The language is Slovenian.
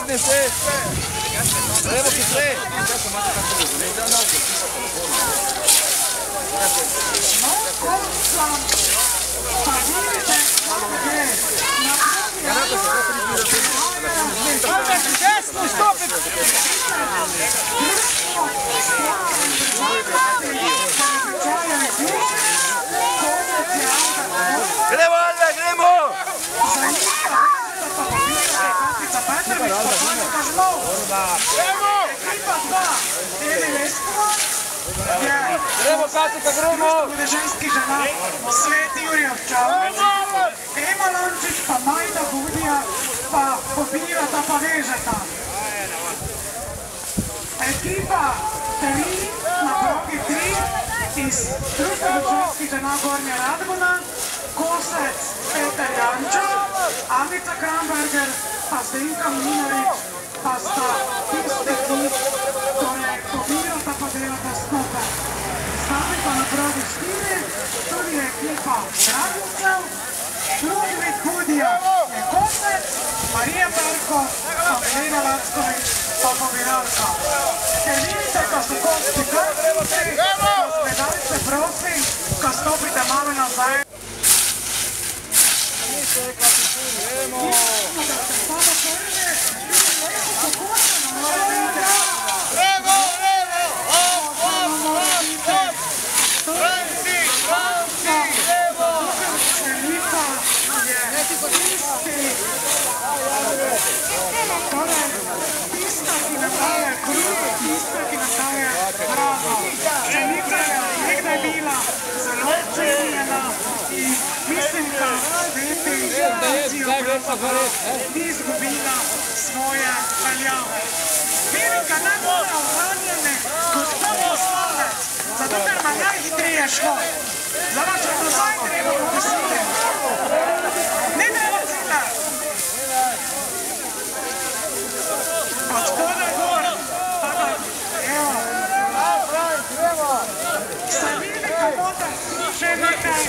Potegne se! Levo hitreje! Desno, stopi! Gremo, Alve, gremo! Gremo, Katica, gremo! Ženski žena, Sveti Jurij Ovčar, Ema Lančič, pa Majda Budija, pa pobirata, pa vežeta. Ekipa 3, na progi 3, iz društva ženskih žena Gornja Radgona, Kosec Peter Janča, Anica Kramberger, pa Zdenka Mlinarič, pa sta tisti, ki torej pobirata, pa delata skupaj. Stane pa na progi 4, tudi je ekipa Radovcev, Ludvik Budija je Kosec, Marija Perko, pa Milena Lackovič, pa pobiralka. Ker vidite, ko so kosti krvci, gledalce prosim, ko stopite malo nazaj. Tista, ki nam daje kruh, tista, ki nam daje hrano. Pšenica je nekdaj bila zelo cenjena in mislim, da Sveti ni izgubila svoje veljave. Velika najbolj ohranjene, gospod poslanec, zato ker nam najhitreje šlo. Za vas je nazaj treba pogositi. Ne treba cita. Od spodaj gor, tako, evo. Ste videli, kako da še nekaj?